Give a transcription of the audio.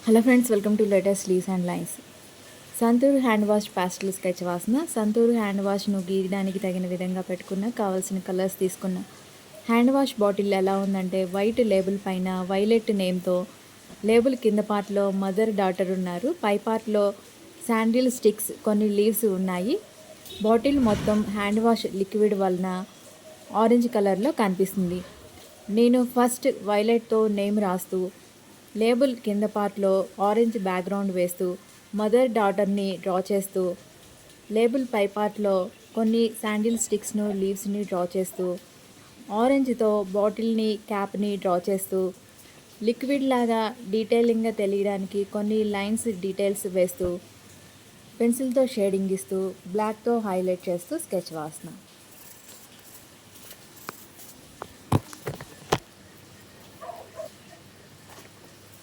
Hello friends, welcome to latest leaves and lines. Santoor hand wash pastel sketch వాసన. Santoor hand వాష్ను గీయడానికి తగిన విధంగా పెట్టుకున్న, కావాల్సిన కలర్స్ తీసుకున్న. హ్యాండ్ వాష్ బాటిల్ ఎలా ఉందంటే వైట్ లేబుల్ పైన వైలెట్ నేమ్తో, లేబుల్ కింద పార్ట్లో మదర్ డాటర్ ఉన్నారు, పై పార్ట్లో శాండిల్ స్టిక్స్ కొన్ని లీవ్స్ ఉన్నాయి. బాటిల్ మొత్తం హ్యాండ్ వాష్ లిక్విడ్ వలన ఆరెంజ్ కలర్లో కనిపిస్తుంది. నేను ఫస్ట్ వైలెట్తో నేమ్ రాస్తూ, లేబుల్ కింద పార్ట్లో ఆరెంజ్ బ్యాక్గ్రౌండ్ వేస్తూ, మదర్ డాటర్ని డ్రా చేస్తూ, లేబుల్ పై పార్ట్లో కొన్ని శాండిల్ స్టిక్స్ను లీవ్స్ని డ్రా చేస్తూ, ఆరెంజ్తో బాటిల్ని క్యాప్ని డ్రా చేస్తూ, లిక్విడ్ లాగా డీటెయిలింగ్గా తెలియడానికి కొన్ని లైన్స్ డీటెయిల్స్ వేస్తూ, పెన్సిల్తో షేడింగ్ ఇస్తూ, బ్లాక్తో హైలైట్ చేస్తూ స్కెచ్ వాసన.